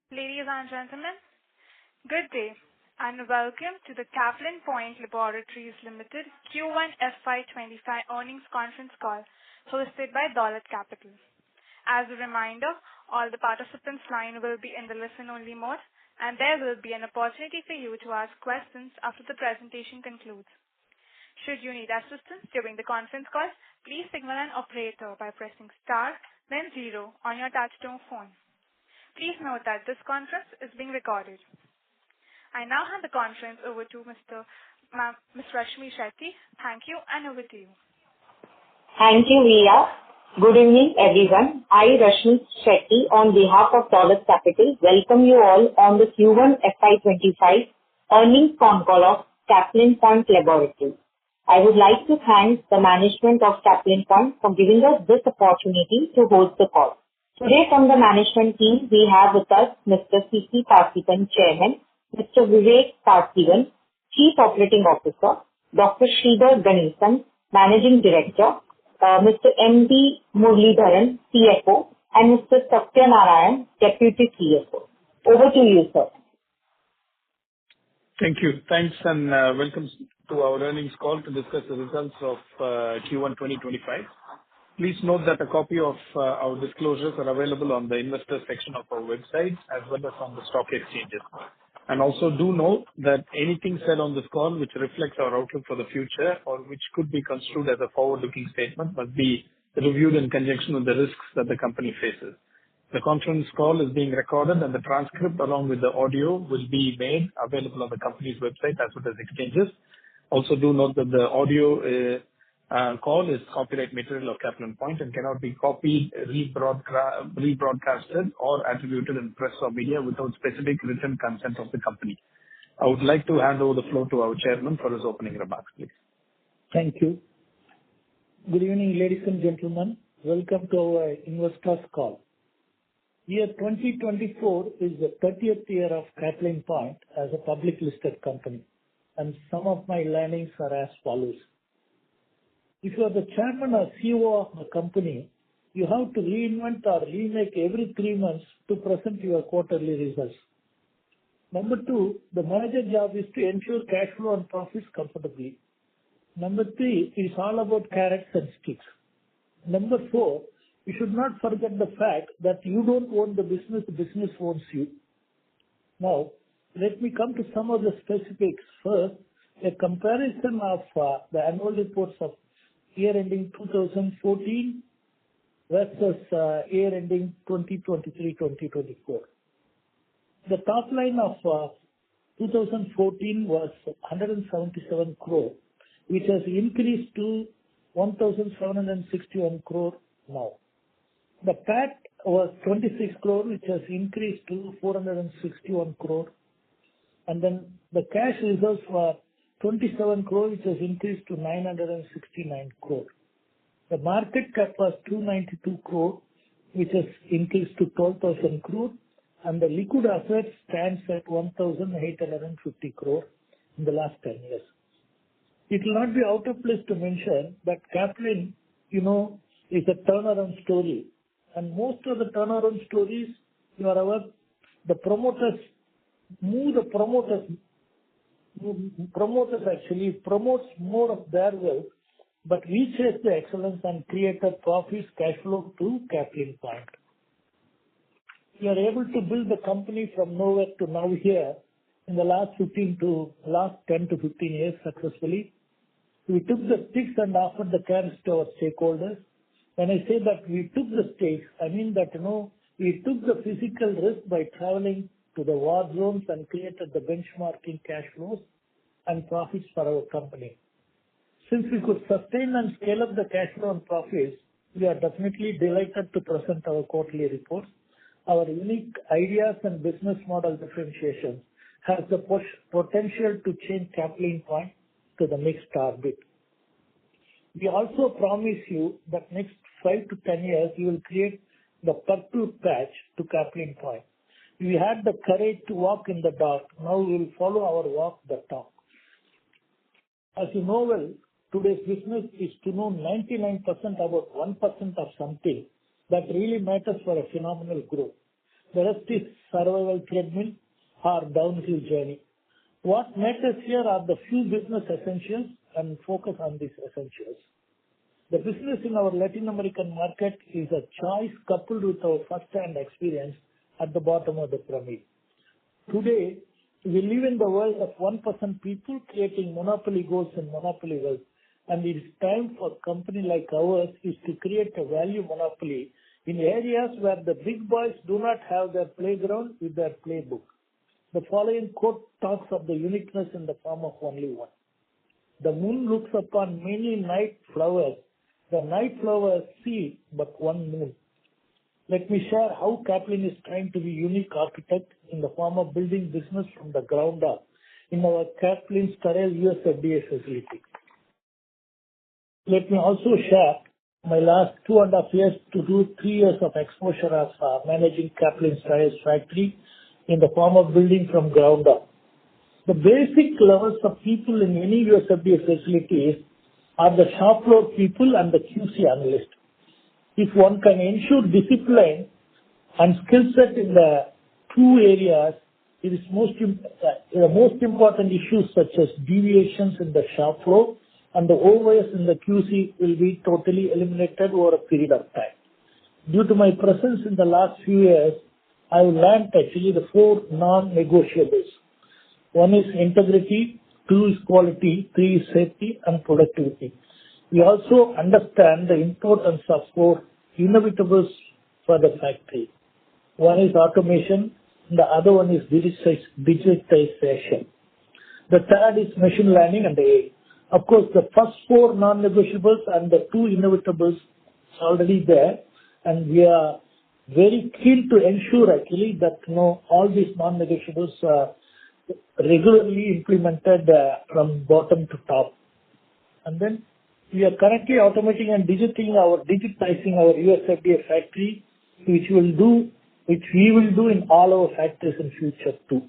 Ladies and gentlemen, good day and welcome to the Caplin Laboratories Ltd Q1 FY’25 earnings conference call hosted by Dolat Capital. As a reminder, all the participants' line will be in the listen-only mode and there will be an opportunity for you to ask questions after the presentation concludes. Should you need assistance during the conference call, please signal an operator by pressing star then 0 on your touchtone phone. Please note that this conference is being recorded. I now hand the conference over to Ms. Rashmi Shetty. Thank you and over to you. Thank you, Riya. Good evening, everyone. I, Rashmi Shetty, on behalf of Dolat Capital, welcome you all on the Q1 FY’25 earnings Concall of Caplin Laboratories. I would like to thank the management of Caplin for giving us this opportunity to host the call. Today from the management team, we have with us Mr. C.P. Parthiban, Chairman, Mr. Vivek Parthiban, Chief Operating Officer, Dr. Sridhar Ganesan, Managing Director, Mr. M.D. Muralidharan, CFO, and Mr. Satya Narayan, Deputy CFO. Over to you, sir. Thank you. Thanks and welcome to our earnings call to discuss the results of Q1 2025. Please note that a copy of our disclosures are available on the investor section of our website as well as on the stock exchanges. And also do note that anything said on this call which reflects our outlook for the future or which could be construed as a forward-looking statement must be reviewed in conjunction with the risks that the company faces. The conference call is being recorded and the transcript along with the audio will be made available on the company's website as well as exchanges. Also do note that the audio call is copyright material of Caplin and cannot be copied, rebroadcasted or attributed in press or media without specific written consent of the company. I would like to hand over the floor to our chairman for his opening remarks, please. Thank you. Good evening, ladies and gentlemen. Welcome to our investors call. Year 2024 is the 30th year of Caplin as a public listed company, and some of my learnings are as follows. If you are the chairman or CEO of the company, you have to reinvent or remake every 3 months to present your quarterly results. Number 2, the manager job is to ensure cash flow and profits comfortably. Number 3 is all about carrots and sticks. Number 4, you should not forget the fact that you don't own the business owns you. Now, let me come to some of the specifics. First, a comparison of the annual reports of year ending 2014 versus year ending 2023-2024. The top line of 2014 was 177 crore, which has increased to 1,761 crore now. The PAT was 26 crore, which has increased to 461 crore. And then the cash reserves were 27 crore, which has increased to 969 crore. The market cap was 292 crore, which has increased to 12,000 crore. And the liquid assets stands at 1,850 crore in the last 10 years. It will not be out of place to mention that Caplin, is a turnaround story. And most of the turnaround stories, the promoters actually promotes more of their wealth, but we chase the excellence and created profits, cash flow to Caplin. We are able to build the company from nowhere to now here in the last 10 to 15 years successfully. We took the stakes and offered the carrots to our stakeholders. When I say that we took the stakes, I mean that, we took the physical risk by traveling to the war zones and created the benchmarking cash flows and profits for our company. Since we could sustain and scale up the cash flow and profits, we are definitely delighted to present our quarterly reports. Our unique ideas and business model differentiation has the potential to change Caplin to the next orbit. We also promise you that next 5 to 10 years, we will create the purple patch to Caplin. We had the courage to walk in the dark. Now we will follow our walk the talk. As you know well, today's business is to know 99% about 1% of something that really matters for a phenomenal growth. The rest is survival treadmill or downhill journey. What matters here are the few business essentials and focus on these essentials. The business in our Latin American market is a choice coupled with our first-hand experience at the bottom of the pyramid. Today, we live in the world of 1% people creating monopoly goals and monopoly wealth, and it is time for a company like ours is to create a value monopoly in areas where the big boys do not have their playground with their playbook. The following quote talks of the uniqueness in the form of only one. The moon looks upon many night flowers. The night flowers see but one moon. Let me share how Caplin is trying to be unique architect in the form of building business from the ground up in our Caplin sterile US FDA facility. Let me also share my last 2.5 years to 3 years of exposure as managing Caplin sterile factory in the form of building from ground up. The basic levels of people in any US FDA facility are the shop floor people and the QC analyst. If one can ensure discipline and skill set in the two areas, it is the most important issues such as deviations in the shop floor and the OOS in the QC will be totally eliminated over a period of time. Due to my presence in the last few years, I have learned actually the 4 non-negotiables. 1 is integrity, 2 is quality, 3 is safety and productivity. We also understand the importance of 4 inevitables for the factory. 1 is automation, the other one is digitization. The third is machine learning and AI. Of course, the first 4 non-negotiables and the 2 inevitables are already there, and we are very keen to ensure actually that all these non-negotiables are regularly implemented from bottom to top. And then we are currently automating and digitizing our US FDA factory, which we will do in all our factories in future too.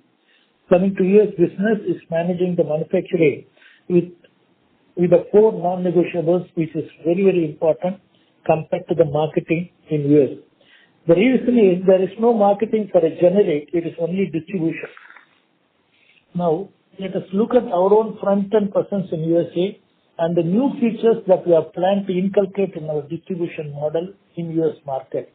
Coming to US business is managing the manufacturing with the 4 non-negotiables, which is very, very important compared to the marketing in US. The reason is there is no marketing for a generic, it is only distribution. Now, let us look at our own front-end presence in USA and the new features that we have planned to inculcate in our distribution model in US market.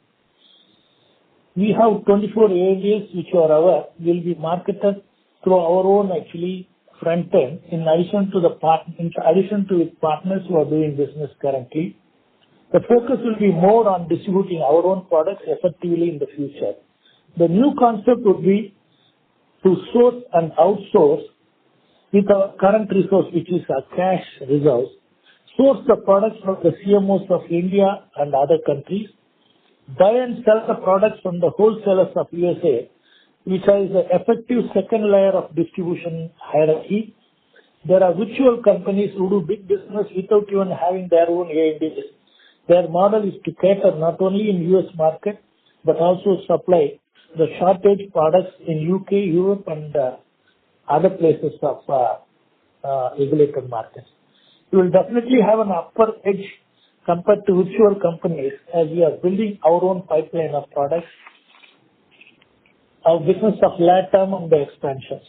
We have 24 ANDAs which are our will be marketed through our own actually front end in addition to partners who are doing business currently. The focus will be more on distributing our own products effectively in the future. The new concept would be to source and outsource with our current resource, which is our cash reserves, source the products from the CMOs of India and other countries, buy and sell the products from the wholesalers of USA, which is the effective second layer of distribution hierarchy. There are virtual companies who do big business without even having their own ANDAs. Their model is to cater not only in US market, but also supply the shortage products in UK, Europe, and other places of regulated markets. We will definitely have an upper edge compared to virtual companies as we are building our own pipeline of products, our business of LATAM and the expansions.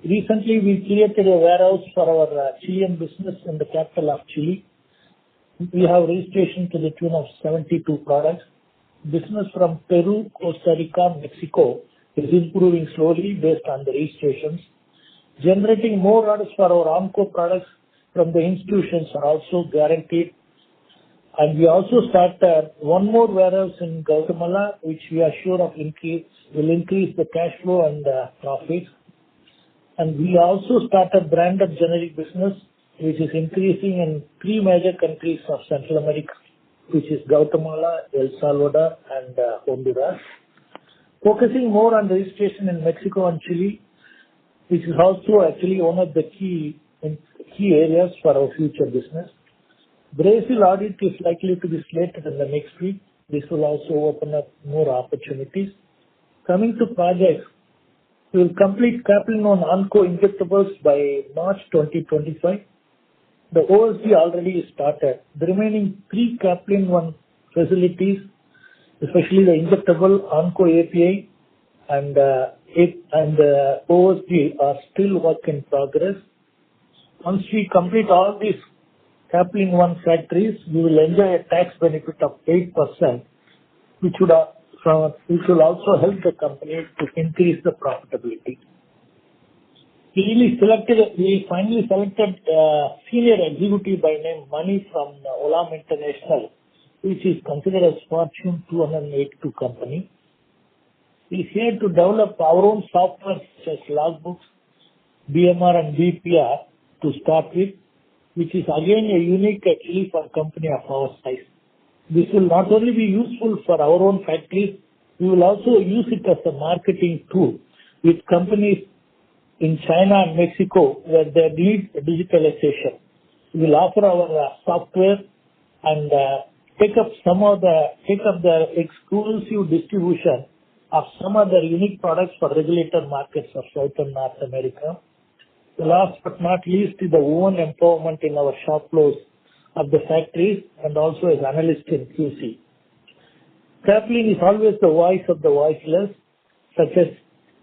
Recently, we created a warehouse for our Chilean business in the capital of Chile. We have registration to the tune of 72 products. Business from Peru, Costa Rica, Mexico is improving slowly based on the registrations. Generating more orders for our Onco products from the institutions are also guaranteed. And we also started one more warehouse in Guatemala, which we are sure of will increase the cash flow and profits. And we also started branded generic business, which is increasing in 3 major countries of Central America, which is Guatemala, El Salvador, and Honduras. Focusing more on registration in Mexico and Chile, which is also actually one of the key areas for our future business. Brazil audit is likely to be slated in the next week. This will also open up more opportunities. Coming to projects, we will complete Caplin on Onco injectables by March 2025. The OSD already started. The remaining 3 Caplin 1 facilities especially the injectable Onco API and OSD are still work in progress. Once we complete all these Caplin 1 factories, we will enjoy a tax benefit of 8%, which will also help the company to increase the profitability. We finally selected a senior executive by name Mani from Olam International, which is considered as Fortune 282 company. He's here to develop our own software such as logbooks, BMR and BPR to start with, which is again a unique actually for a company of our size. This will not only be useful for our own factories, we will also use it as a marketing tool with companies in China and Mexico where they need digitalization. We will offer our software and take up the exclusive distribution of some other unique products for regulated markets of South and North America. The last but not least is the women empowerment in our shop floors of the factories and also as analyst in QC. Caplin is always the voice of the voiceless, such as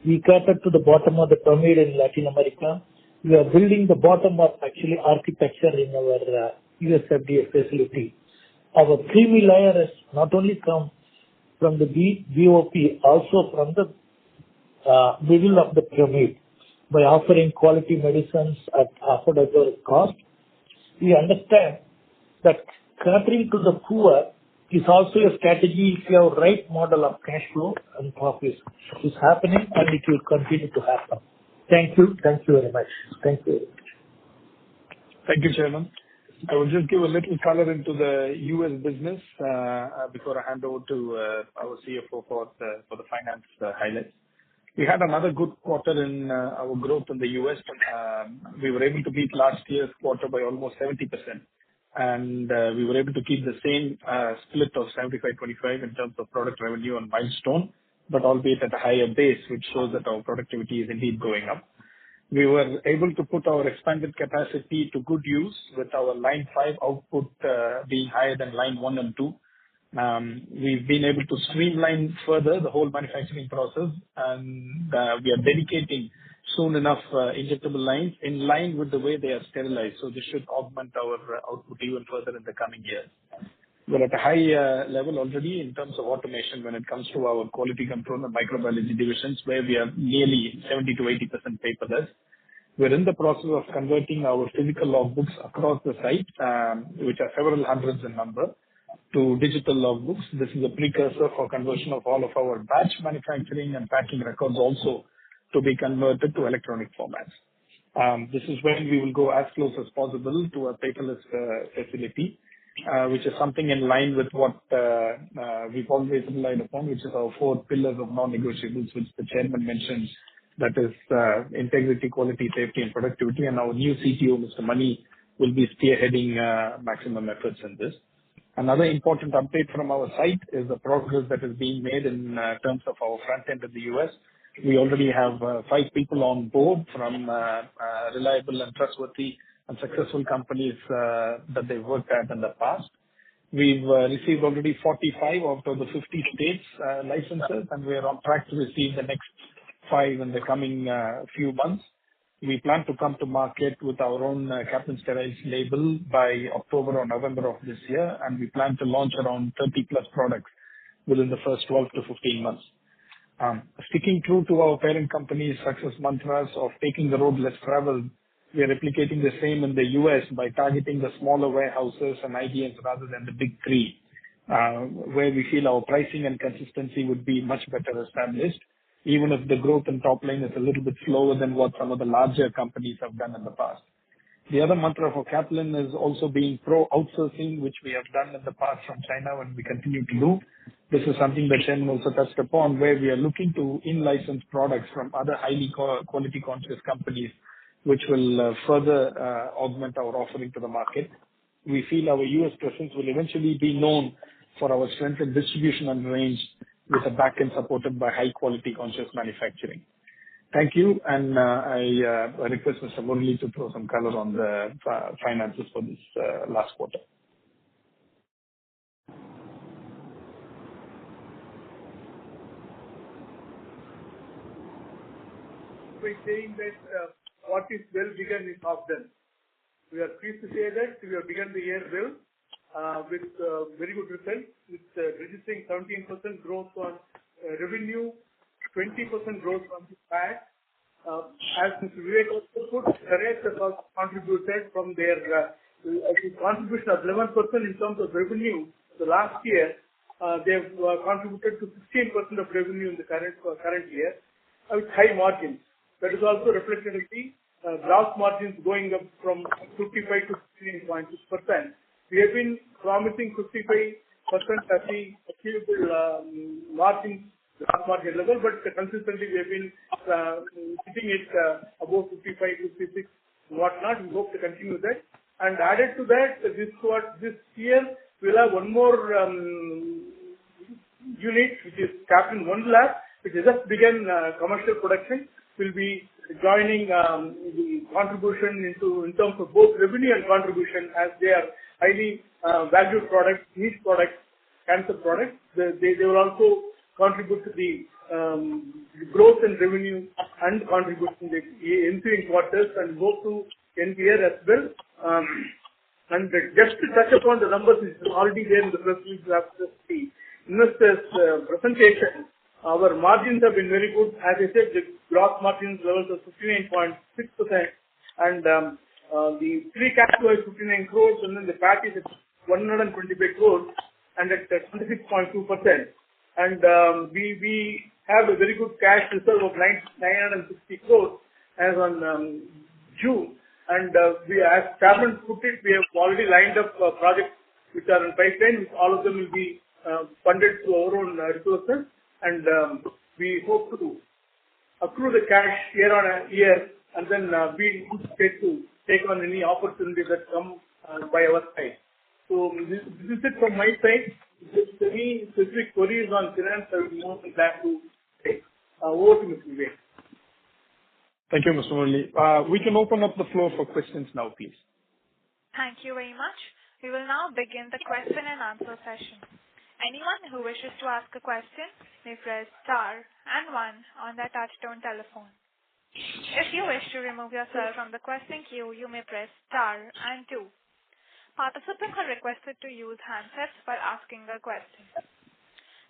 we cater to the bottom of the pyramid in Latin America. We are building the bottom of actually architecture in our US FDA facility. Our creamy layer has not only come from the BOP, also from the middle of the pyramid by offering quality medicines at affordable cost. We understand that catering to the poor is also a strategy if you have right model of cash flow and profits. It's happening and it will continue to happen. Thank you. Thank you very much. Thank you. Thank you, Chairman. I will just give a little color into the U.S. business before I hand over to our CFO for the finance highlights. We had another good quarter in our growth in the U.S. We were able to beat last year's quarter by almost 70%. And we were able to keep the same split of 75-25 in terms of product revenue and milestone, but albeit at a higher base, which shows that our productivity is indeed going up. We were able to put our expanded capacity to good use with our line 5 output being higher than line 1 and 2. We've been able to streamline further the whole manufacturing process, and we are dedicating soon enough injectable lines in line with the way they are sterilized. So this should augment our output even further in the coming years. We're at a high level already in terms of automation when it comes to our quality control and microbiology divisions, where we are nearly 70 to 80% paperless. We're in the process of converting our physical logbooks across the site, which are several hundreds in number, to digital logbooks. This is a precursor for conversion of all of our batch manufacturing and packing records also to be converted to electronic formats. This is when we will go as close as possible to a paperless facility, which is something in line with what we've always relied upon, which is our 4 pillars of non-negotiables, which the chairman mentioned, that is integrity, quality, safety, and productivity. And our new CTO, Mr. Mani, will be spearheading maximum efforts in this. Another important update from our site is the progress that is being made in terms of our front end in the US. We already have 5 people on board from reliable and trustworthy and successful companies that they've worked at in the past. We've received already 45 out of the 50 states licenses, and we are on track to receive the next 5 in the coming few months. We plan to come to market with our own Caplin Sterile label by October or November of this year, and we plan to launch around 30+ products within the first 12 to 15 months. Sticking true to our parent company's success mantras of taking the road less traveled, we are replicating the same in the US by targeting the smaller warehouses and IDNs rather than the big 3, where we feel our pricing and consistency would be much better established, even if the growth in top line is a little bit slower than what some of the larger companies have done in the past. The other mantra for Caplin is also being pro-outsourcing, which we have done in the past from China and we continue to do. This is something that Chairman also touched upon, where we are looking to in-license products from other highly quality-conscious companies, which will further augment our offering to the market. We feel our US presence will eventually be known for our strength in distribution and range, with a back-end supported by high-quality conscious manufacturing. Thank you, and I request Mr. Murali to throw some color on the finances for this last quarter. by saying that what is well begun is half done. We are pleased to say that we have begun the year well with very good results, with registering 17% growth on revenue, 20% growth on the PAT. As Mr. Vivek also put, Perez has also contributed from their contribution of 11% in terms of revenue. The last year, they have contributed to 16% of revenue in the current year with high margins. That is also reflected in the gross margins going up from 55 to 16.6%. We have been promising 55% as the achievable margin, gross margin level, but consistently we have been hitting it above 55, 56, whatnot. We hope to continue that. And added to that, this year we'll have one more unit, which is Caplin 1 Lab, which has just begun commercial production. Will be joining the contribution in terms of both revenue and contribution, as they are highly valued products, niche products, cancer products. They will also contribute to the growth in revenue and contribute in the ensuing quarters and go to NPR as well. And just to touch upon the numbers, which is already there in the press release after the investors' presentation, our margins have been very good. As I said, the gross margins levels of 59.6%, and the free cash flow is 59 crores, and then the PAT is at 125 crores and at 26.2%. And we have a very good cash reserve of 960 crores as on June. And we, as Caplin put it, we have already lined up projects which are in pipeline, which all of them will be funded through our own resources. And we hope to accrue the cash year on year, and then be prepared to take on any opportunities that come by our side. So this is it from my side. If there's any specific queries on finance, I would be more than glad to take. Over to Mr. Vivek. Thank you, Mr. Murali. We can open up the floor for questions now, please. Thank you very much. We will now begin the question and answer session. Anyone who wishes to ask a question may press star and 1 on their touchtone telephone. If you wish to remove yourself from the question queue, you may press star and 2. Participants are requested to use handsets while asking a question.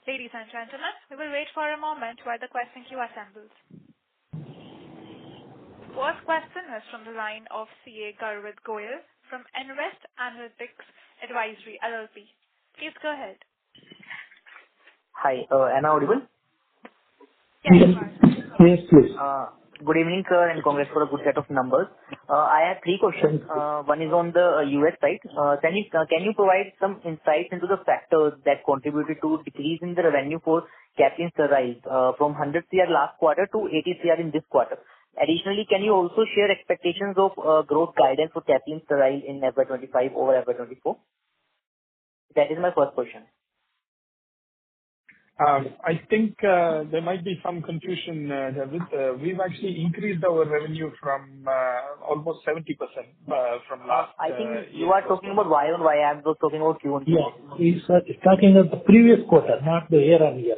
Ladies and gentlemen, we will wait for a moment while the question queue assembles. First question is from the line of CA Garvit Goyal from Invest Analytics Advisory LLP. Please go ahead. Hi, am I audible? Yes, Yes, please. Good evening, sir, and congrats for a good set of numbers. I have 3 questions. One is on the US side. Can you provide some insights into the factors that contributed to decrease in the revenue for Caplin Sterile from 100 CR last quarter to 80 CR in this quarter? Additionally, can you also share expectations of growth guidance for Caplin Sterile in FY'25 over FY'24? That is my first question. I think there might be some confusion, David. We've actually increased our revenue from almost 70% from last I think you are talking about Y on Y. I'm just talking about Q on Q. Yeah, he's talking about the previous quarter, not the year on year.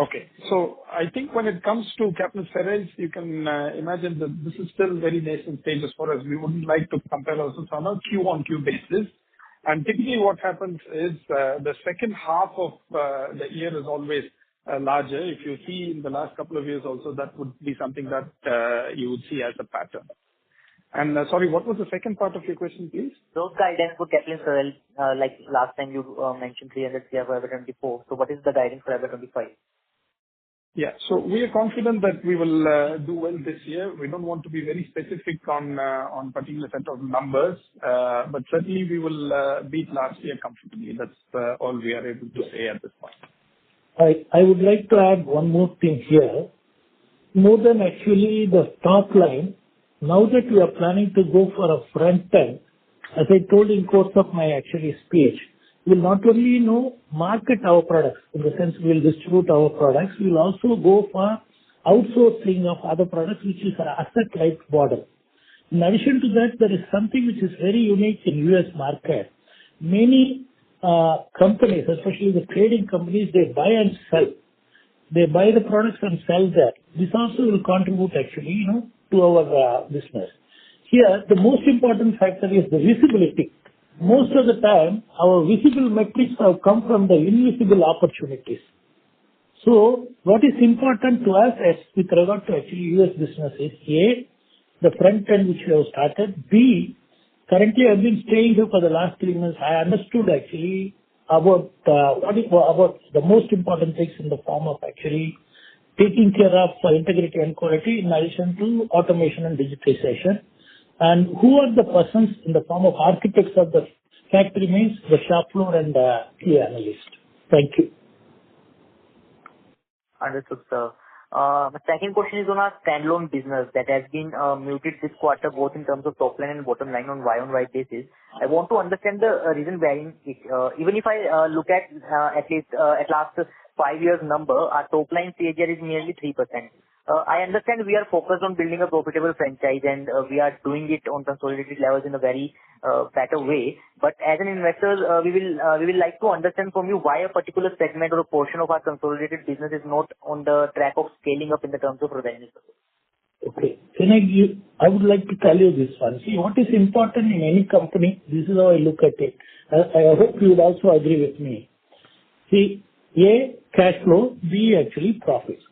Okay. So I think when it comes to Caplin Sterile, you can imagine that this is still very nascent stage as far as we wouldn't like to compare ourselves on a Q on Q basis. And typically what happens is the second half of the year is always larger. If you see in the last couple of years also, that would be something that you would see as a pattern. And sorry, what was the second part of your question, please? Growth guidance for Caplin Sterile, like last time you mentioned 300 CR for FY'24. So what is the guidance for FY'25? Yeah. So we are confident that we will do well this year. We don't want to be very specific on particular set of numbers, but certainly we will beat last year comfortably. That's all we are able to say at this point. I would like to add one more thing here. More than actually the top line, now that we are planning to go for a front end, as I told in course of my actually speech, we will not only market our products, in the sense we will distribute our products, we will also go for outsourcing of other products, which is an asset-light model. In addition to that, there is something which is very unique in US market. Many companies, especially the trading companies, they buy and sell. They buy the products and sell that. this also will contribute actually, to our business. Here, the most important factor is the visibility. Most of the time, our visible metrics have come from the invisible opportunities. So, what is important to us as with regard to actually US business is A, the front end which we have started. B, currently I've been staying here for the last 3 months. I understood actually about about the most important things in the form of actually taking care of integrity and quality in addition to automation and digitization. And who are the persons in the form of architects of the factory means the shop floor and the key analyst. Thank you. Understood, sir. My second question is on our standalone business that has been muted this quarter, both in terms of top line and bottom line on Y-on-Y basis. I want to understand the reason behind it. Even if I look at least at last 5 years number, our top line CAGR is nearly 3%. I understand we are focused on building a profitable franchise and we are doing it on consolidated levels in a very better way. But as an investor, we will like to understand from you why a particular segment or a portion of our consolidated business is not on the track of scaling up in the terms of revenue. Okay. I would like to tell you this one. See, what is important in any company, this is how I look at it. I hope you would also agree with me. See, A, cash flow, B, actually profits.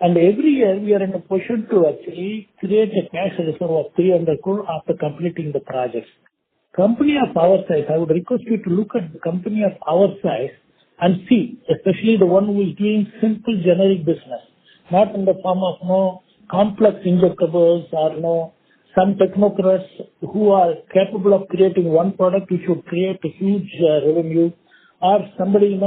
And every year we are in a position to actually create a cash reserve of 300 crore after completing the projects. Company of our size, I would request you to look at the company of our size and see, especially the one who is doing simple generic business, not in the form of complex injectables or some technocrats who are capable of creating one product which would create a huge revenue, or somebody,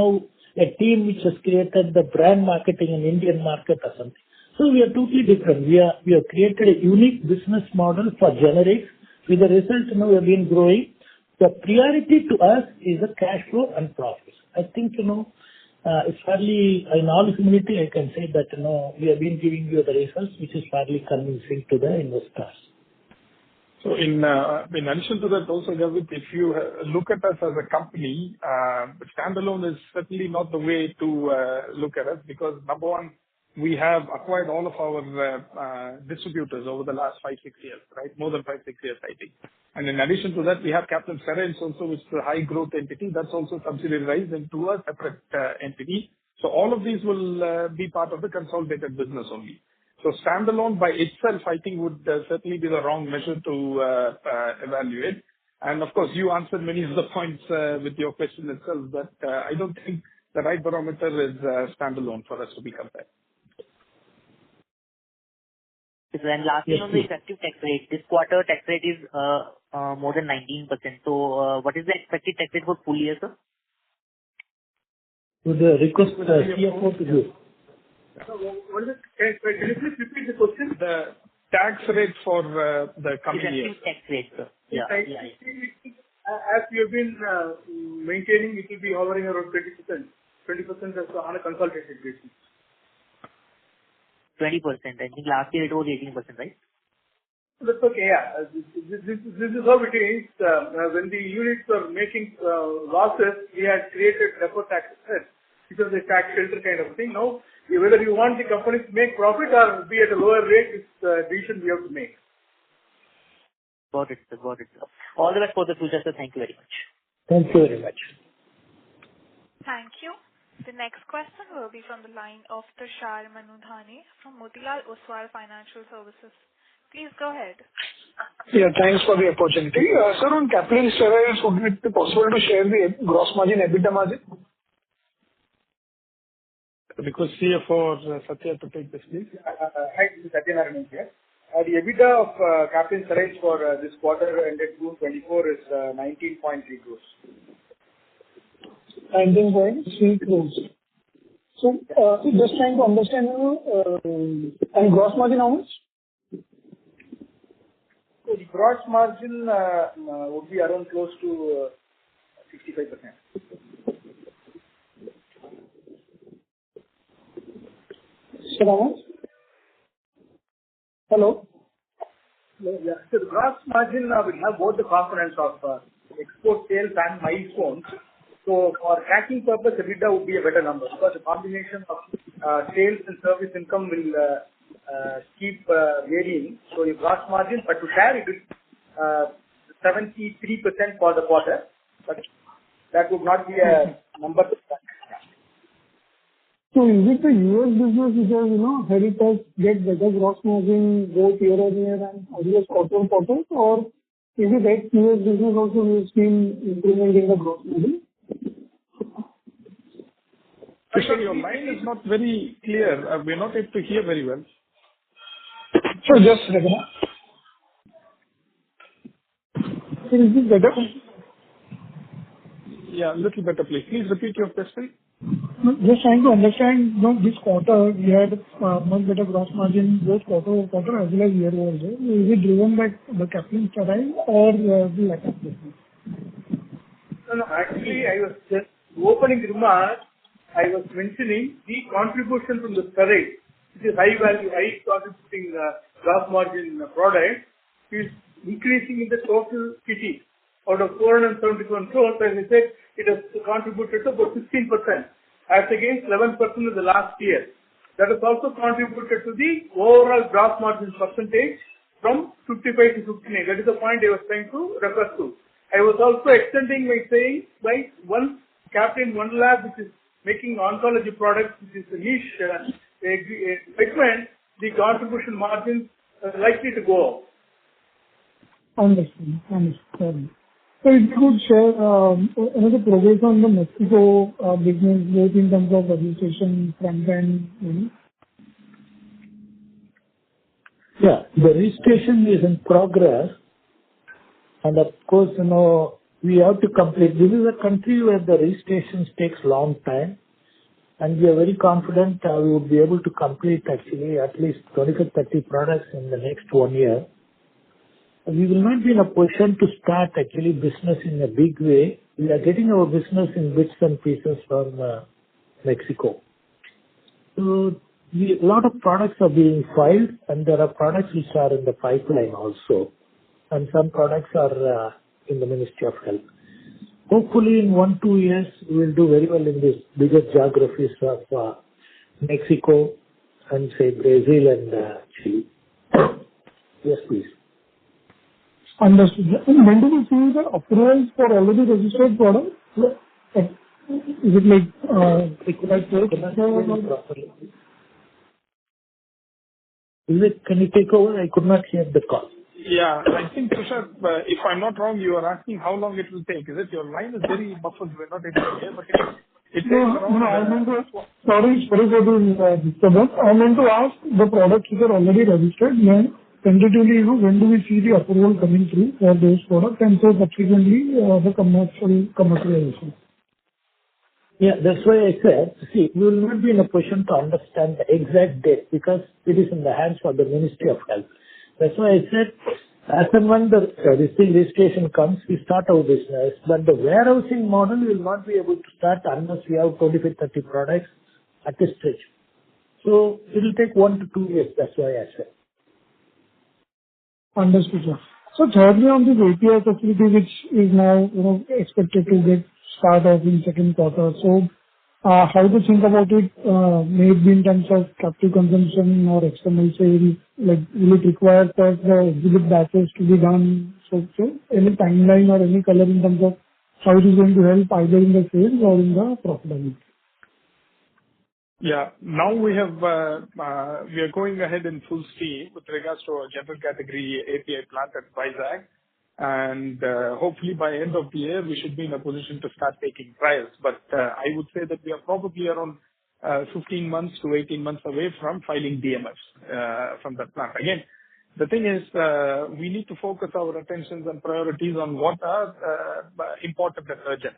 a team which has created the brand marketing in Indian market or something. So we are totally different. We have created a unique business model for generics. With the result, we have been growing. The priority to us is the cash flow and profits. I think, it's fairly, in all humility, I can say that, we have been giving you the results which is fairly convincing to the investors. So in addition to that also, Javed, if you look at us as a company, standalone is certainly not the way to look at us because number one, we have acquired all of our distributors over the last 5-6 years, right? More than 5-6 years, I think. And in addition to that, we have Caplin also, which is a high growth entity that's also subsidiarized into a separate entity. So all of these will be part of the consolidated business only. So standalone by itself, I think would certainly be the wrong measure to evaluate. And of course, you answered many of the points with your question itself, but I don't think the right barometer is standalone for us to be compared. And lastly, on the effective tax rate, this quarter tax rate is more than 19%. So what is the expected tax rate for full year, sir? Would request the CFO to do. So what is it? Can you please repeat the question? The tax rate for the coming year. Effective tax rate, sir. Yeah. As we have been maintaining, it will be hovering around 20%. 20% on a consolidated basis. 20%. I think last year it was 18%, right? That's okay, yeah. This is how it is. When the units are making losses, we had created deferred tax assets. It was a tax shelter kind of thing. Now, whether you want the company to make profit or be at a lower rate, it's a decision we have to make. Got it, sir. All the best for the future, sir. Thank you very much. Thank you very much. Thank you. The next question will be from the line of Tushar Manudhane from Motilal Oswal Financial Services. Please go ahead. Yeah, thanks for the opportunity. Sir, on Caplin Steroids, would it be possible to share the gross margin, EBITDA margin? Because CFO or Satya to take this, please. Hi, this is Satya Narayan here. The EBITDA of Caplin Steroids for this quarter ended June 24 is 19.3 crores. 19.3 crores. So, just trying to understand, and gross margin how much? So the gross margin would be around close to 65%. So how much? Hello? Yeah. So the gross margin will have both the components of export sales and milestones. So for tracking purpose, EBITDA would be a better number because the combination of sales and service income will keep varying. So your gross margin, but to share it is 73% for the quarter, but that would not be a number to track. So is it the U.S. business which has, helped us get better gross margin both year-on-year and as well as quarter-on-quarter, or is it ex-U.S. business also we have seen improvement in the gross margin? Tushar, your line is not very clear. We're not able to hear very well. So just a second. Is this better? Yeah, a little better, please. Please repeat your question. Just trying to understand, this quarter we had much better gross margin both quarter-over-quarter as well as year-over-year. Is it driven by the Caplin sterile or the lack of business? No, actually, I was just opening remarks. I was mentioning the contribution from the sterile, which is high value, high contributing gross margin product, is increasing in the total kitty. Out of 471 crores, as I said, it has contributed to about 16%, as against 11% in the last year. That has also contributed to the overall gross margin percentage from 55 to 59. That is the point I was trying to refer to. I was also extending my saying by one Caplin, one lab, which is making oncology products, which is a niche segment, the contribution margins are likely to go up. Understood. So if you could share another progress on the Mexico business, both in terms of registration, front end, Yeah, the registration is in progress, and of course, we have to complete. This is a country where the registrations takes long time, and we are very confident we will be able to complete actually at least 20-30 products in the next 1 year. We will not be in a position to start actually business in a big way. We are getting our business in bits and pieces from Mexico. So a lot of products are being filed, and there are products which are in the pipeline also, and some products are in the Ministry of Health. Hopefully in 1-2 years, we will do very well in these bigger geographies of Mexico and say Brazil and Chile. Yes, please. Understood. And when do we see the approvals for already registered products? Is it like Can you take over? I could not hear the call. Yeah, I think, Tushar, if I'm not wrong, you are asking how long it will take. Is it your line is very muffled? We're not able to hear, but it takes around... I meant to... Sorry for the disturbance. I meant to ask the products which are already registered, then tentatively, when do we see the approval coming through for those products, and so subsequently, the commercialization? Yeah, that's why I said, see, we will not be in a position to understand the exact date because it is in the hands of the Ministry of Health. That's why I said, as and when the registration comes, we start our business, but the warehousing model will not be able to start unless we have 25-30 products at this stage. So it will take 1 to 2 years, that's why I said. Understood, sir. So thirdly, on this API facility, which is now expected to get started in second quarter. So how to think about it, maybe in terms of captive consumption or external sales, like will it require for the exhibit batches to be done? So any timeline or any color in terms of how it is going to help either in the sales or in the profitability? Yeah. Now we are going ahead in full steam with regards to our general category API plant at Vizag. And hopefully by end of the year, we should be in a position to start taking trials. But I would say that we are probably around 15 months to 18 months away from filing DMFs from that plant. Again, the thing is, we need to focus our attentions and priorities on what are important and urgent.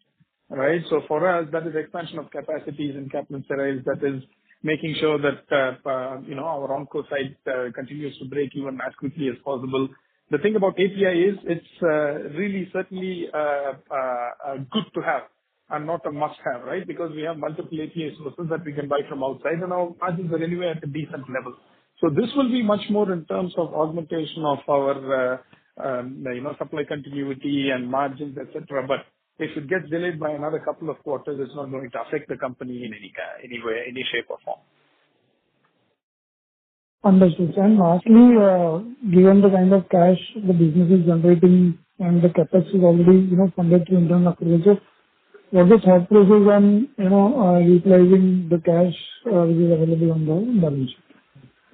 Right. So for us, that is expansion of capacities in Caplin Sterile. That is making sure that our onco site continues to break even as quickly as possible. The thing about API is it's really certainly good to have and not a must-have, right? Because we have multiple API sources that we can buy from outside, and our margins are anyway at a decent level. So this will be much more in terms of augmentation of our supply continuity and margins, etc. But if it gets delayed by another couple of quarters, it's not going to affect the company in any way, any shape or form. Understood. And lastly, given the kind of cash the business is generating and the CapEx is already, funded through internal accruals, so what is thought process on, utilizing the cash, which is available on the balance sheet?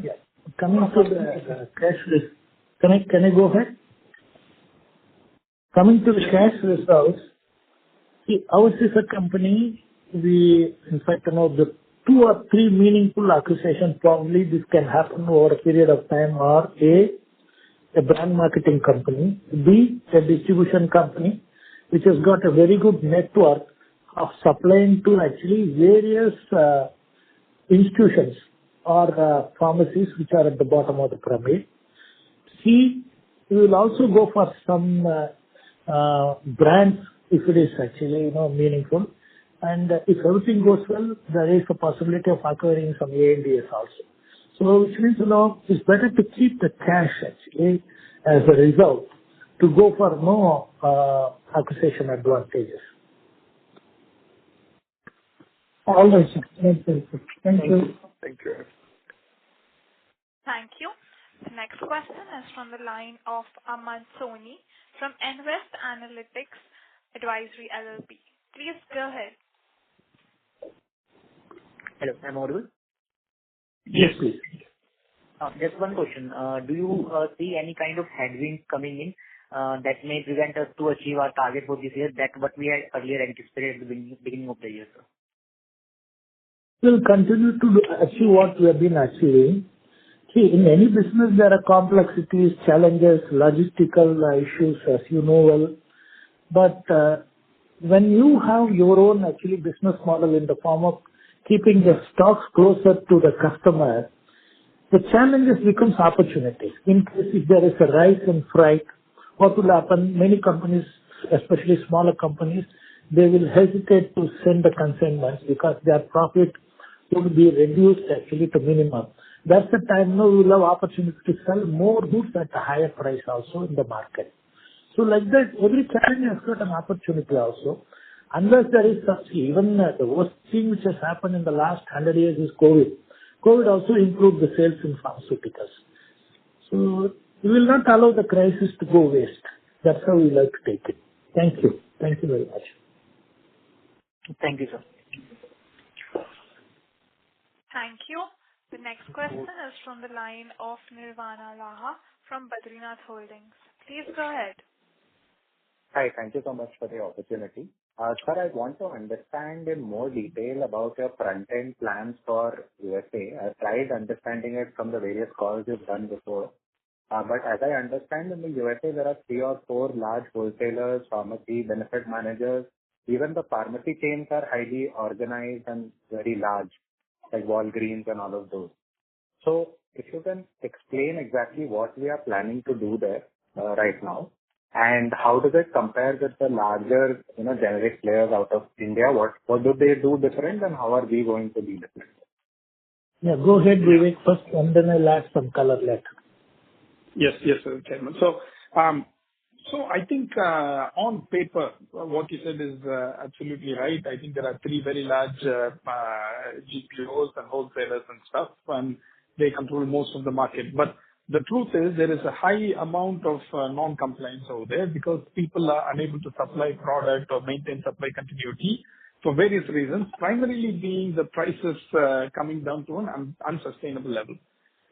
Yeah. Coming to the cash risk. Can I go ahead? Coming to the cash results, see, ours is a company, in fact, the 2 or 3 meaningful acquisitions, probably this can happen over a period of time, are a brand marketing company, B, a distribution company, which has got a very good network of supplying to actually various institutions or pharmacies which are at the bottom of the pyramid. C, we will also go for some brands if it is actually meaningful. And if everything goes well, there is a possibility of acquiring some ANDAs also. So which means, it's better to keep the cash actually as a result to go for no acquisition advantages. All right, sir. That's perfect. Thank you. Thank you. Thank you. The next question is from the line of Aman Soni from Invest Analytics Advisory LLP. Please go ahead. Hello, am I audible? Yes, please. Just one question. Do you see any kind of headwinds coming in that may prevent us to achieve our target for this year, that what we had earlier anticipated at the beginning of the year, sir? We'll continue to achieve what we have been achieving. See, in any business, there are complexities, challenges, logistical issues, as you know well. But when you have your own actually business model in the form of keeping the stocks closer to the customer, the challenges becomes opportunities. In case if there is a rise in freight, what will happen? Many companies, especially smaller companies, they will hesitate to send the consignments because their profit would be reduced actually to minimum. That's the time we will have opportunity to sell more goods at a higher price also in the market. So like that, every challenge has got an opportunity also. Unless there is such, even the worst thing which has happened in the last 100 years is COVID. COVID also improved the sales in pharmaceuticals. So we will not allow the crisis to go waste. That's how we like to take it. Thank you. Thank you very much. Thank you, sir. Thank you. The next question is from the line of Nirvana Laha from Badrinath Holdings. Please go ahead. Hi, thank you so much for the opportunity. Sir, I want to understand in more detail about your front-end plans for USA. I've tried understanding it from the various calls you've done before. But as I understand, in the USA, there are 3 or 4 large wholesalers, pharmacy benefit managers. Even the pharmacy chains are highly organized and very large, like Walgreens and all of those. So if you can explain exactly what we are planning to do there right now, and how does it compare with the larger, generic players out of India? What do they do different, and how are we going to be different? Yeah, go ahead, Vivek, first, and then I'll add some color later. Yes, sir, Chairman. So I think on paper, what you said is absolutely right. I think there are 3 very large GPOs and wholesalers and stuff, and they control most of the market. But the truth is there is a high amount of non-compliance over there because people are unable to supply product or maintain supply continuity for various reasons, primarily being the prices coming down to an unsustainable level.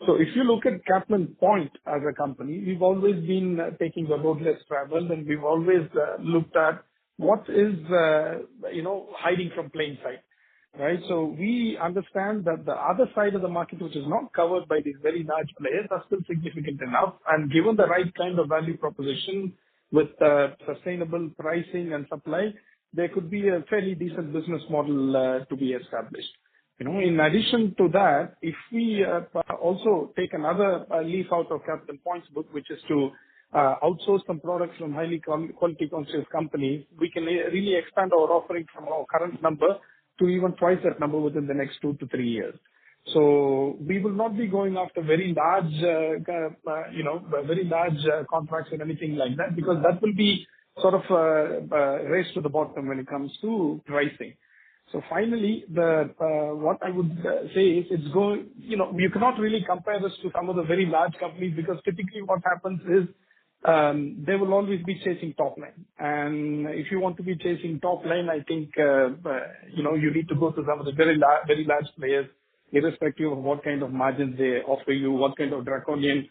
So if you look at Caplin Point as a company, we've always been taking the road less traveled, and we've always looked at what is, hiding from plain sight, right? So we understand that the other side of the market, which is not covered by these very large players, are still significant enough. And given the right kind of value proposition with sustainable pricing and supply, there could be a fairly decent business model to be established. In addition to that, if we also take another leaf out of Capital Point's book, which is to outsource some products from highly quality conscious companies, we can really expand our offering from our current number to even twice that number within the next 2 to 3 years. So we will not be going after very large, contracts or anything like that, because that will be sort of a race to the bottom when it comes to pricing. So finally, what I would say is you cannot really compare this to some of the very large companies, because typically what happens is, they will always be chasing top line. And if you want to be chasing top line, I think, you need to go to some of the very large players, irrespective of what kind of margins they offer you, what kind of draconian,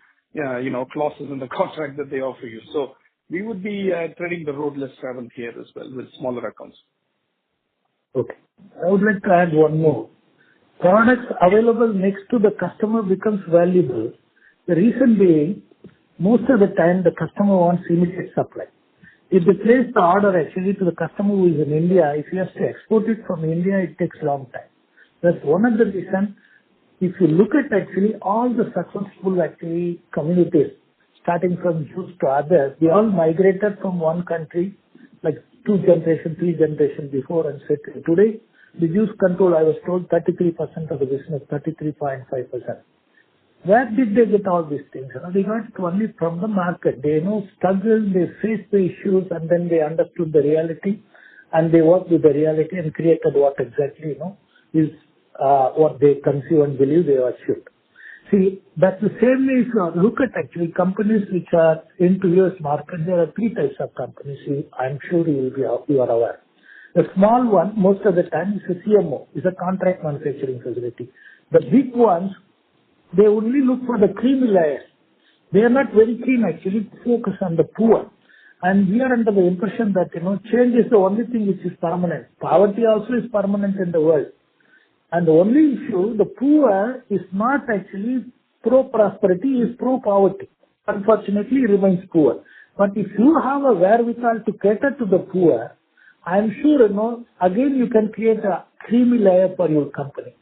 clauses in the contract that they offer you. So we would be treading the road less traveled here as well with smaller accounts. Okay. I would like to add one more. Products available next to the customer becomes valuable. The reason being, most of the time the customer wants immediate supply. If they place the order actually to the customer who is in India, if he has to export it from India, it takes long time. That's one of the reasons. If you look at actually all the successful actually communities, starting from Jews to others, they all migrated from one country, like 2 generations, 3 generations before, and settled. Today, the Jews control, I was told, 33% of the business, 33.5%. Where did they get all these things? They got it only from the market. They struggled, they faced the issues, and then they understood the reality, and they worked with the reality and created what exactly, is what they conceive and believe they have achieved. See, that's the same way if you look at actually companies which are into US market, there are 3 types of companies. I'm sure you are aware. The small one, most of the time, is a CMO, is a contract manufacturing facility. The big ones, they only look for the creamy layers. They are not very keen actually to focus on the poor. And we are under the impression that, change is the only thing which is permanent. Poverty also is permanent in the world. And the only issue, the poor is not actually pro-prosperity, is pro-poverty. Unfortunately, he remains poor. But if you have a wherewithal to cater to the poor, I'm sure, again you can create a creamy layer for your company.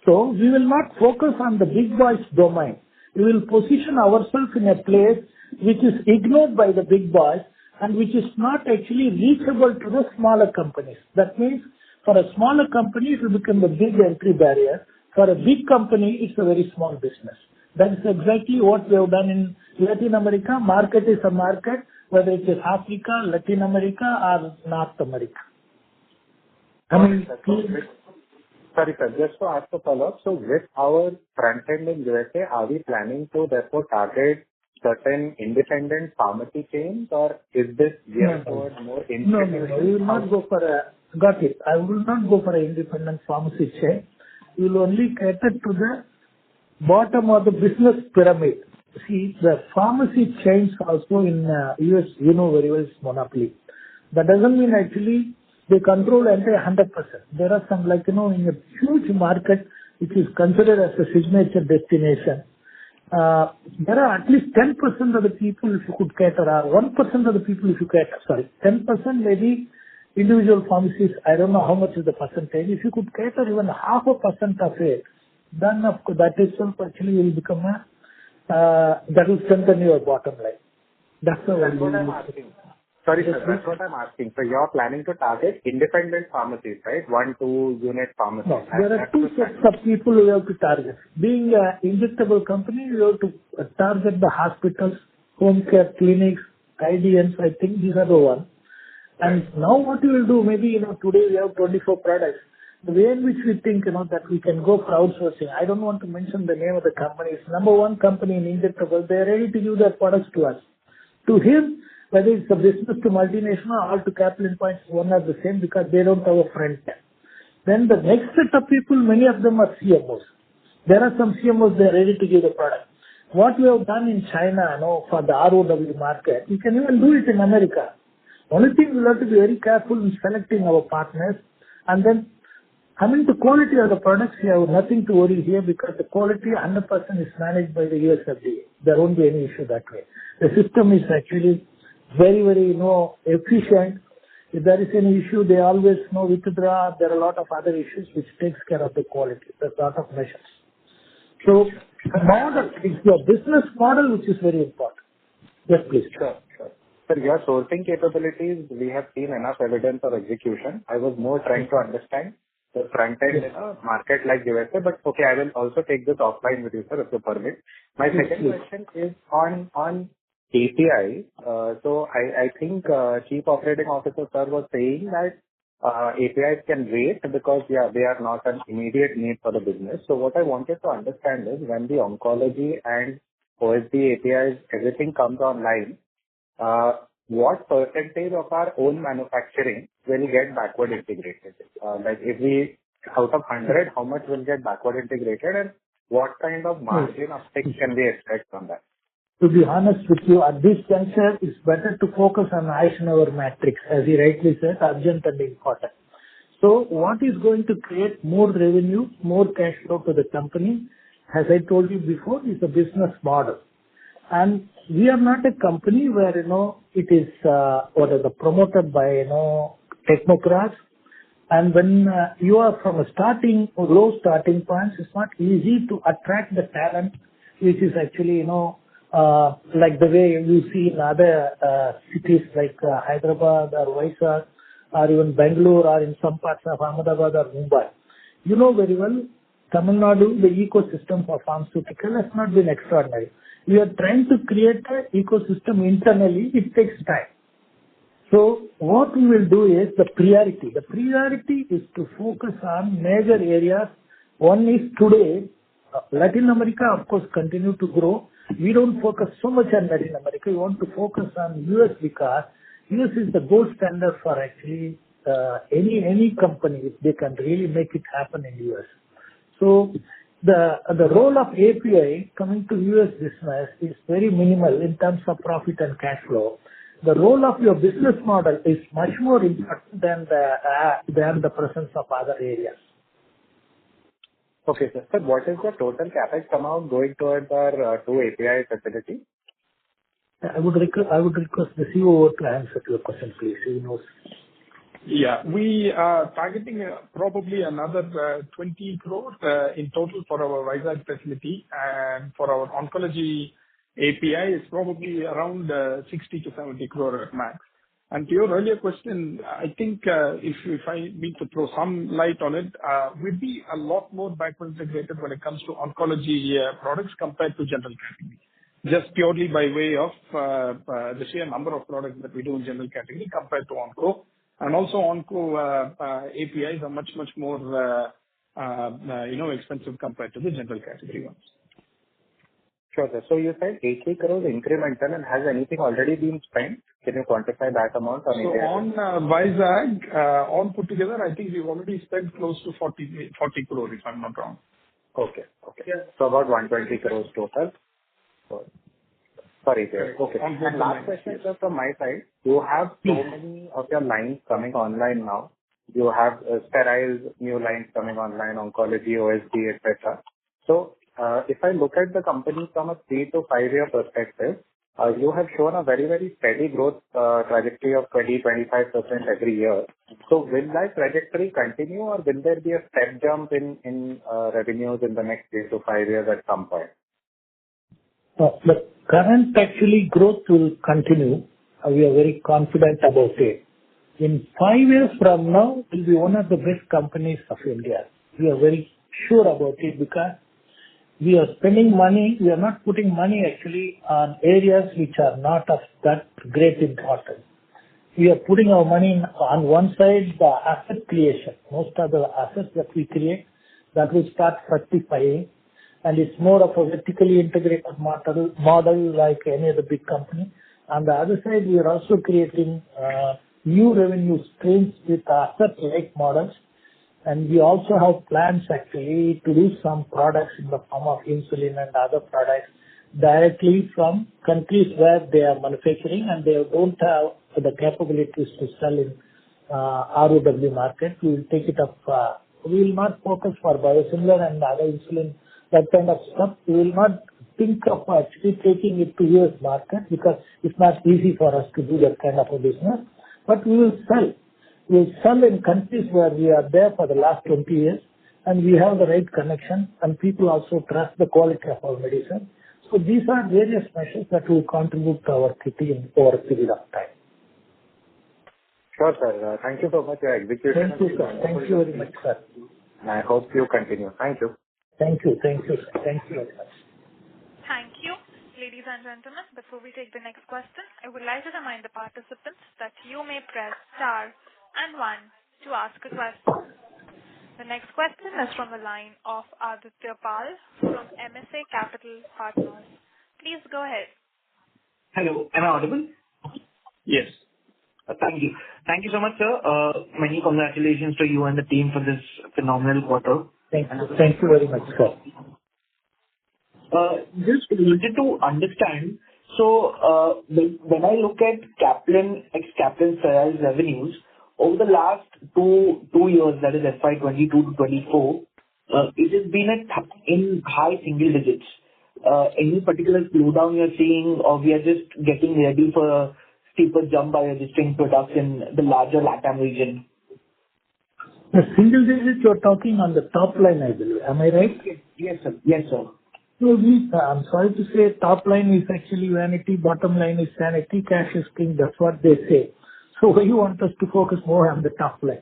So we will not focus on the big boys domain. We will position ourselves in a place which is ignored by the big boys and which is not actually reachable to the smaller companies. That means for a smaller company, it will become a big entry barrier. For a big company, it's a very small business. That is exactly what we have done in Latin America. Market is a market, whether it is Africa, Latin America, or North America. Sorry, sir, just to ask a follow-up. So with our front end in USA, are we planning to therefore target certain independent pharmacy chains, or is this geared towards more institutions? No. We will not go for got it. I will not go for an independent pharmacy chain. We will only cater to the bottom of the business pyramid. See, the pharmacy chains also in US, very well, is monopoly. That doesn't mean actually they control entire 100%. There are some in a huge market which is considered as a signature destination. There are at least 10% of the people if you could cater, or 1% of the people if you cater, 10% maybe individual pharmacies, I don't know how much is the percentage. If you could cater even 0.5% of it, then of course that itself actually will become that will strengthen your bottom line. That's what I'm asking. Sorry, sir, that's what I'm asking. So you're planning to target independent pharmacies, right? 1-2 unit pharmacies. No, there are 2 sets of people we have to target. Being an injectable company, we have to target the hospitals, home care clinics, IDNs, I think these are the ones. And now what we will do, maybe, today we have 24 products. The way in which we think, that we can go for outsourcing, I don't want to mention the name of the company. It's number 1 company in injectables. They are ready to give their products to us. To him, whether it's a business to multinational or to Caplin points, one are the same because they don't have a front end. Then the next set of people, many of them are CMOs. There are some CMOs, they are ready to give the product. What we have done in China, for the ROW market, we can even do it in America. Only thing we have to be very careful in selecting our partners, and then coming to quality of the products, we have nothing to worry here because the quality 100% is managed by the US FDA. There won't be any issue that way. The system is actually very, very, efficient. If there is any issue, they always withdraw. There are a lot of other issues which takes care of the quality. There's a lot of measures. So, model, it's your business model which is very important. Yes, please. Sure. Sir, your sourcing capabilities, we have seen enough evidence of execution. I was more trying to understand the front end in a market like USA, but okay, I will also take this offline with you, sir, if you permit. My second question is on API. So I think Chief Operating Officer, sir, was saying that APIs can wait because, they are not an immediate need for the business. So what I wanted to understand is when the oncology and OSD APIs, everything comes online, what percentage of our own manufacturing will get backward integrated? Like if we, out of 100, how much will get backward integrated, and what kind of margin uptick can we expect from that? To be honest with you, at this juncture, it's better to focus on Eisenhower matrix, as he rightly said, urgent and important. So what is going to create more revenue, more cash flow to the company, as I told you before, is the business model. And we are not a company where, it is, promoted by, technocrats. And when you are from a low starting point, it's not easy to attract the talent, which is actually, like the way you see in other cities like Hyderabad or Vizag or even Bangalore or in some parts of Ahmedabad or Mumbai. You know very well, Tamil Nadu, the ecosystem for pharmaceutical has not been extraordinary. We are trying to create an ecosystem internally. It takes time. So what we will do is the priority. The priority is to focus on major areas. One is today, Latin America, of course, continue to grow. We don't focus so much on Latin America. We want to focus on US because US is the gold standard for actually any company. If they can really make it happen in US. So the role of API coming to US business is very minimal in terms of profit and cash flow. The role of your business model is much more important than the presence of other areas. Okay, sir. So what is the total capex amount going towards our two API facilities? I would request the COO to answer your question, please. He knows. Yeah, we are targeting probably another 20 crores in total for our Vizag facility, and for our oncology API is probably around 60 to 70 crore at max. And to your earlier question, I think if I need to throw some light on it, we'd be a lot more backward integrated when it comes to oncology products compared to general category. Just purely by way of the sheer number of products that we do in general category compared to onco. And also onco APIs are much more expensive compared to the general category ones. Sure, sir. So you said 80 crores incremental, and has anything already been spent? Can you quantify that amount? So on Vizag, all put together, I think we've already spent close to 40 crores, if I'm not wrong. Okay. Yeah. So about 120 crores total. Sorry, sir. Okay. And last question, sir, from my side. You have so many of your lines coming online now. You have sterile new lines coming online, oncology, OSD, etc. So if I look at the company from a 3 to 5 year perspective, you have shown a very steady growth trajectory of 20-25% every year. So will that trajectory continue, or will there be a step jump in revenues in the next 3 to 5 years at some point? The current actually growth will continue. We are very confident about it. In 5 years from now, we'll be one of the best companies of India. We are very sure about it because we are spending money. We are not putting money actually on areas which are not of that great importance. We are putting our money on one side, the asset creation. Most of the assets that we create, that will start fructifying, and it's more of a vertically integrated model like any other big company. On the other side, we are also creating new revenue streams with asset-like models. And we also have plans actually to do some products in the form of insulin and other products directly from countries where they are manufacturing and they don't have the capabilities to sell in ROW market. We will take it up. We will not focus for biosimilar and other insulin, that kind of stuff. We will not think of actually taking it to US market because it's not easy for us to do that kind of a business. But we will sell. We will sell in countries where we are there for the last 20 years and we have the right connection and people also trust the quality of our medicine. So these are various measures that will contribute to our kitty over a period of time. Sure, sir. Thank you so much for your execution. Thank you, sir. Thank you very much, sir. I hope you continue. Thank you. Thank you. Thank you, sir. Thank you very much. Thank you. Ladies and gentlemen, before we take the next question, I would like to remind the participants that you may press star and 1 to ask a question. The next question is from the line of Aditya Pal from MSA Capital Partners. Please go ahead. Hello, am I audible? Yes. Thank you. Thank you so much, sir. Many congratulations to you and the team for this phenomenal quarter. Thank you. Thank you very much, sir. Just wanted to understand, so when I look at Caplin, ex-Caplin Sterile revenues, over the last two years, that is FY'22 to 24, it has been in high single digits. Any particular slowdown you're seeing, or we are just getting ready for a steeper jump by registering products in the larger LATAM region? The single digits you're talking on the top line, I believe. Am I right? Yes, sir. Yes, sir. So I'm sorry to say, top line is actually vanity, bottom line is sanity, cash is king. That's what they say. So you want us to focus more on the top line.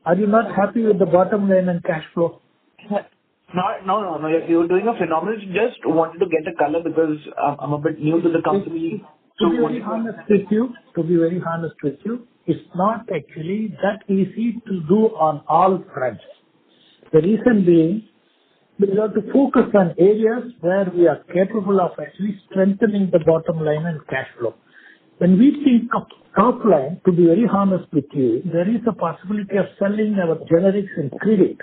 Are you not happy with the bottom line and cash flow? No. You're doing a phenomenal. Just wanted to get a color because I'm a bit new to the company. To be very honest with you, it's not actually that easy to do on all fronts. The reason being, we have to focus on areas where we are capable of actually strengthening the bottom line and cash flow. When we think of top line, to be very honest with you, there is a possibility of selling our generics in credit.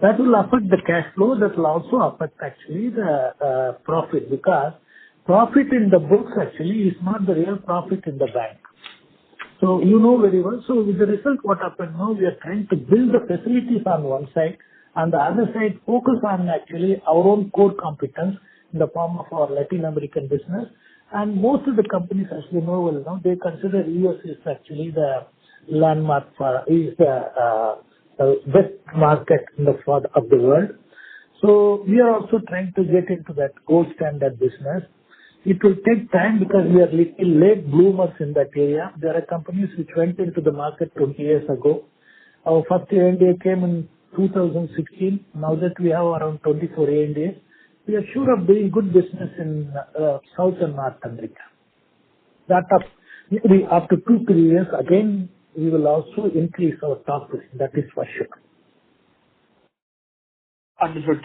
That will affect the cash flow. That will also affect actually the profit, because profit in the books actually is not the real profit in the bank. So you know very well. So with the result, what happened now, we are trying to build the facilities on one side, and the other side focus on actually our own core competence in the form of our Latin American business. And most of the companies, as you know well now, they consider US is actually the landmark is the best market in the of the world. So we are also trying to get into that gold standard business. It will take time because we are little late bloomers in that area. There are companies which went into the market 20 years ago. Our first ANDA came in 2016. Now that we have around 24 ANDAs, we are sure of doing good business in South and North America. That maybe after 2-3 years, again, we will also increase our top line. That is for sure. Understood.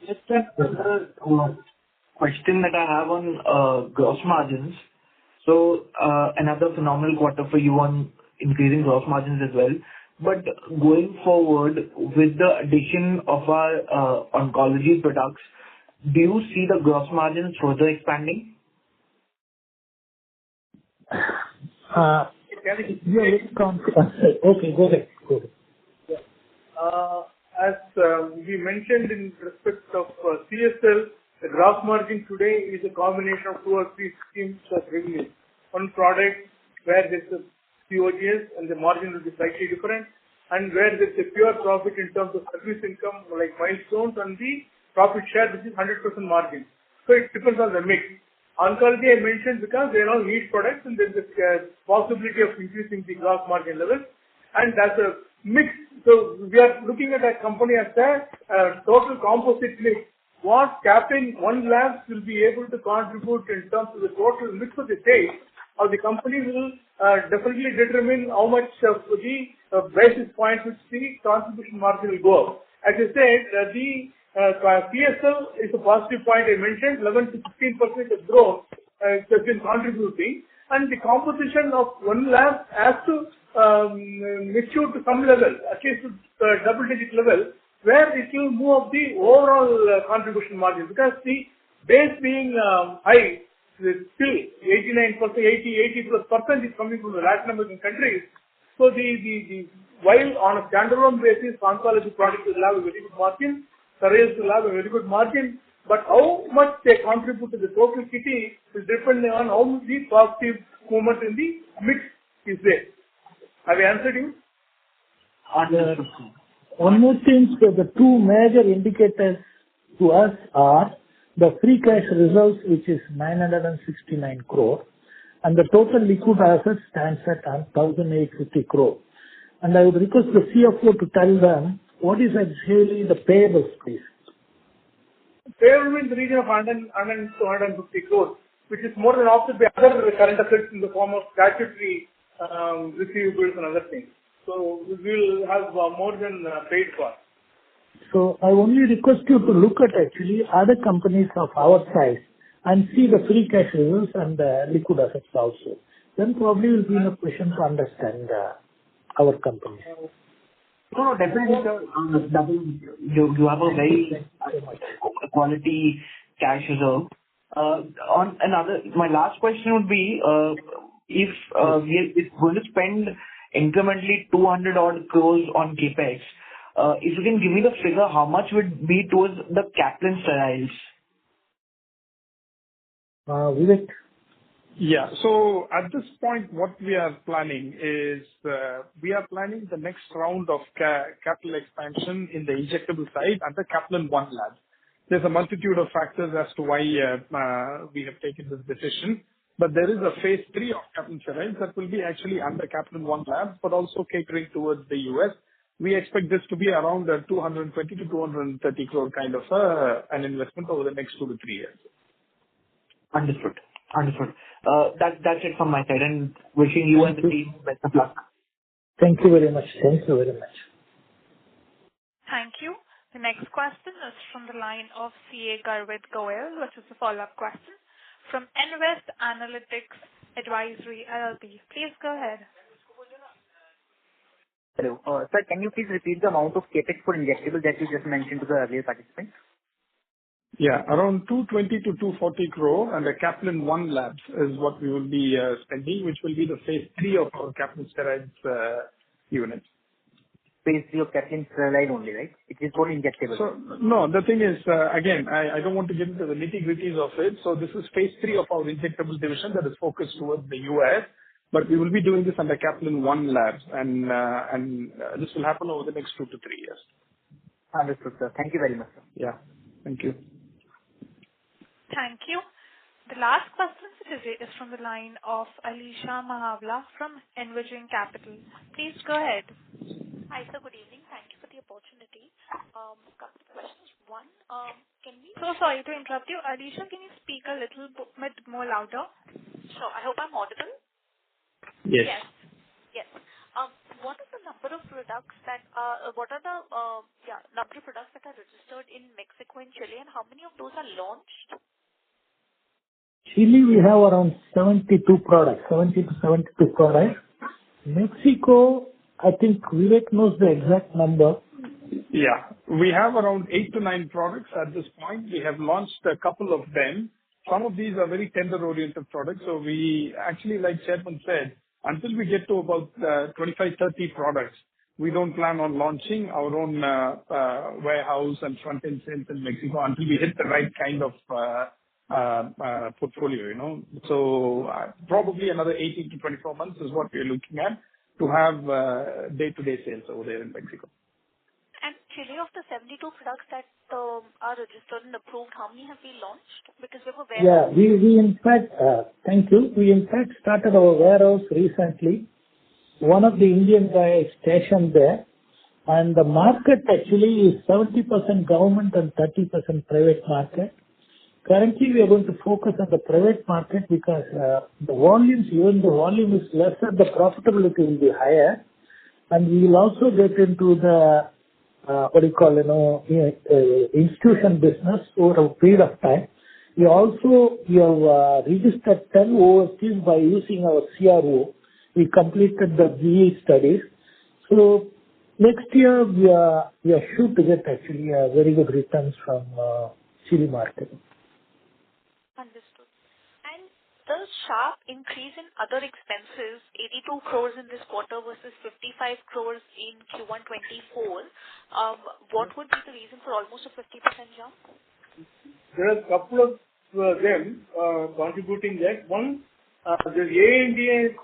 Just another question that I have on gross margins. So another phenomenal quarter for you on increasing gross margins as well. But going forward, with the addition of our oncology products, do you see the gross margins further expanding? You are very confident. Okay, go ahead. As we mentioned in respect of CSL, the gross margin today is a combination of 2 or 3 streams of revenue. One product where there's a COGS and the margin will be slightly different, and where there's a pure profit in terms of service income like milestones and the profit share, which is 100% margin. So it depends on the mix. Oncology I mentioned because they are all niche products and there's a possibility of increasing the gross margin level, and that's a mix. So we are looking at a company as a total composite mix. What Caplin One Labs will be able to contribute in terms of the total mix of the sales of the company will definitely determine how much of the basis points which the contribution margin will go up. As I said, the PSL is a positive point I mentioned, 11 to 15% of growth has been contributing, and the composition of One Lab has to mature to some level, at least to double-digit level, where it will move up the overall contribution margin, because the base being high, still 89%, 80+% is coming from the Latin American countries. So while on a standalone basis, oncology products will have a very good margin, Steroids will have a very good margin, but how much they contribute to the total kitty will depend on how the positive movement in the mix is there. Have I answered you? One more thing, so the two major indicators to us are the free cash results, which is 969 crore, and the total liquid assets stands at 1,850 crore. And I would request the CFO to tell them what is actually the payables, please. Payable in the region of 100 to 150 crores, which is more than offset by other current assets in the form of statutory receivables and other things. So we will have more than paid for. So I only request you to look at actually other companies of our size and see the free cash reserves and the liquid assets also. Then probably we'll be in a position to understand our company. No, definitely, sir. You have a very quality cash reserve. My last question would be, if we're going to spend incrementally 200 odd crores on CapEx, if you can give me the figure, how much would be towards the Caplin steroids? Vivek? Yeah. So at this point, what we are planning is, we are planning the next round of capital expansion in the injectable side at the Caplin One lab. There's a multitude of factors as to why we have taken this decision, but there is a phase 3 of Caplin steroids that will be actually under Caplin One lab, but also catering towards the US. We expect this to be around 220 to 230 crore kind of an investment over the next 2 to 3 years. Understood. That's it from my side, and wishing you and the team best of luck. Thank you very much. Thank you very much. Thank you. The next question is from the line of CA Garvit Goel, which is a follow-up question from Invest Analytics Advisory LLP. Please go ahead. Hello. Sir, can you please repeat the amount of CapEx for injectable that you just mentioned to the earlier participants? Yeah, around 220 to 240 crore, and the Caplin One labs is what we will be spending, which will be the phase 3 of our Caplin steroids unit. Phase 3 of Caplin steroid only, right? It is for injectable. So no, the thing is, again, I don't want to get into the nitty-gritties of it. So this is phase 3 of our injectable division that is focused towards the US, but we will be doing this under Caplin One labs, and this will happen over the next 2 to 3 years. Understood, sir. Thank you very much, sir. Yeah. Thank you. Thank you. The last question for today is from the line of Alisha Mahavla from Envision Capital. Please go ahead. Hi, sir. Good evening. Thank you for the opportunity. Couple of questions. One, can we... So sorry to interrupt you. Alisha, can you speak a little bit more louder? Sure. I hope I'm audible. Yes. Yes. What is the number of products that what are the number of products that are registered in Mexico and Chile, and how many of those are launched? Chile, we have around 72 products, 70 to 72 products. Mexico, I think Vivek knows the exact number. Yeah. We have around 8 to 9 products at this point. We have launched a couple of them. Some of these are very tender-oriented products. So we actually, like Chairman said, until we get to about 25, 30 products, we don't plan on launching our own warehouse and front-end sales in Mexico until we hit the right kind of portfolio, you know. So probably another 18 to 24 months is what we're looking at to have day-to-day sales over there in Mexico. And Chile, of the 72 products that are registered and approved, how many have we launched? Because we were Yeah, we in fact, thank you. We in fact started our warehouse recently. One of the Indian guys stationed there, and the market actually is 70% government and 30% private market. Currently, we are going to focus on the private market because the volumes, even the volume is lesser, the profitability will be higher, and we will also get into the institution business over a period of time. We have registered 10 overseas by using our CRO. We completed the GE studies. So next year we are sure to get actually very good returns from Chile market. Understood. And the sharp increase in other expenses, 82 crores in this quarter versus 55 crores in Q1 24. What would be the reason for almost a 50% jump? There are a couple of them contributing that. One, the ANDAs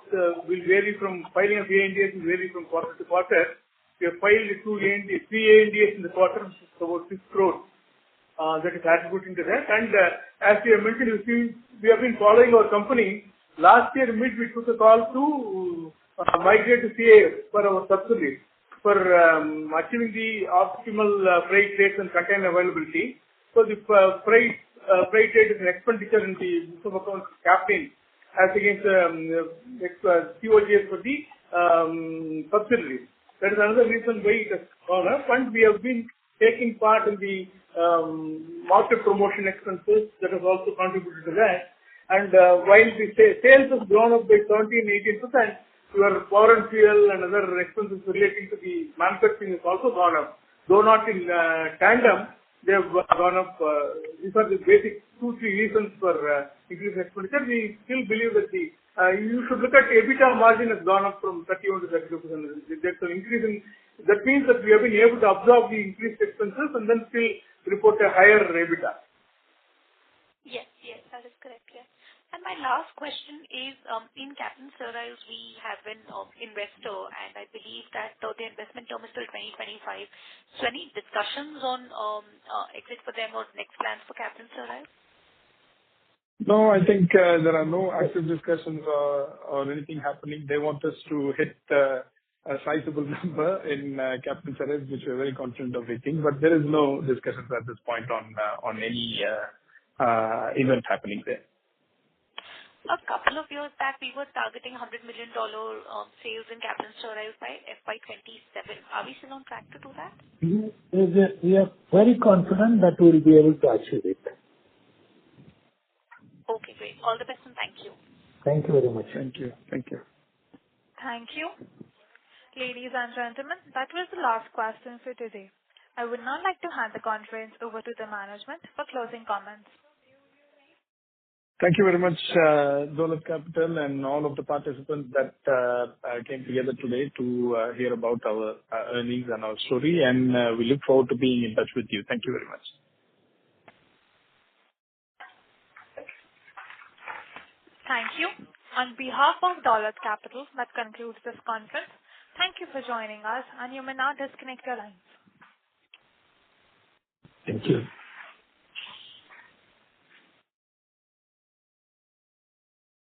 will vary from filing of ANDAs will vary from quarter to quarter. We have filed 3 ANDAs in the quarter, which is about 6 crores. That is attributing to that. And as we have mentioned, we have been following our company. Last year, we took a call to migrate to CA for our subsidiaries for achieving the optimal freight rates and container availability. So the freight rate is an expenditure in the books of accounts Caplin as against COGS for the subsidiaries. That is another reason why it has gone up, and we have been taking part in the market promotion expenses that has also contributed to that. And while the sales has grown up by 17-18%, your power and fuel and other expenses relating to the manufacturing has also gone up. Though not in tandem, they have gone up. These are the basic 2-3 reasons for increased expenditure. We still believe that you should look at EBITDA margin has gone up from 31 to 32%. That's an increase in. That means that we have been able to absorb the increased expenses and then still report a higher EBITDA. Yes, that is correct. Yes. And my last question is, in Caplin Steriles, we have an investor, and I believe that the investment term is till 2025. So any discussions on exit for them or next plans for Caplin Steriles? No, I think there are no active discussions or anything happening. They want us to hit a sizable number in Caplin Steriles, which we're very confident of hitting, but there is no discussions at this point on any event happening there. A couple of years back, we were targeting $100 million sales in Caplin Steriles by FY'27. Are we still on track to do that? We are very confident that we will be able to achieve it. Okay, great. All the best and thank you. Thank you very much. Thank you. Thank you. Ladies and gentlemen, that was the last question for today. I would now like to hand the conference over to the management for closing comments. Thank you very much, Dolat Capital and all of the participants that came together today to hear about our earnings and our story, and we look forward to being in touch with you. Thank you very much. Thank you. On behalf of Dolat Capital, that concludes this conference. Thank you for joining us, and you may now disconnect your lines. Thank you.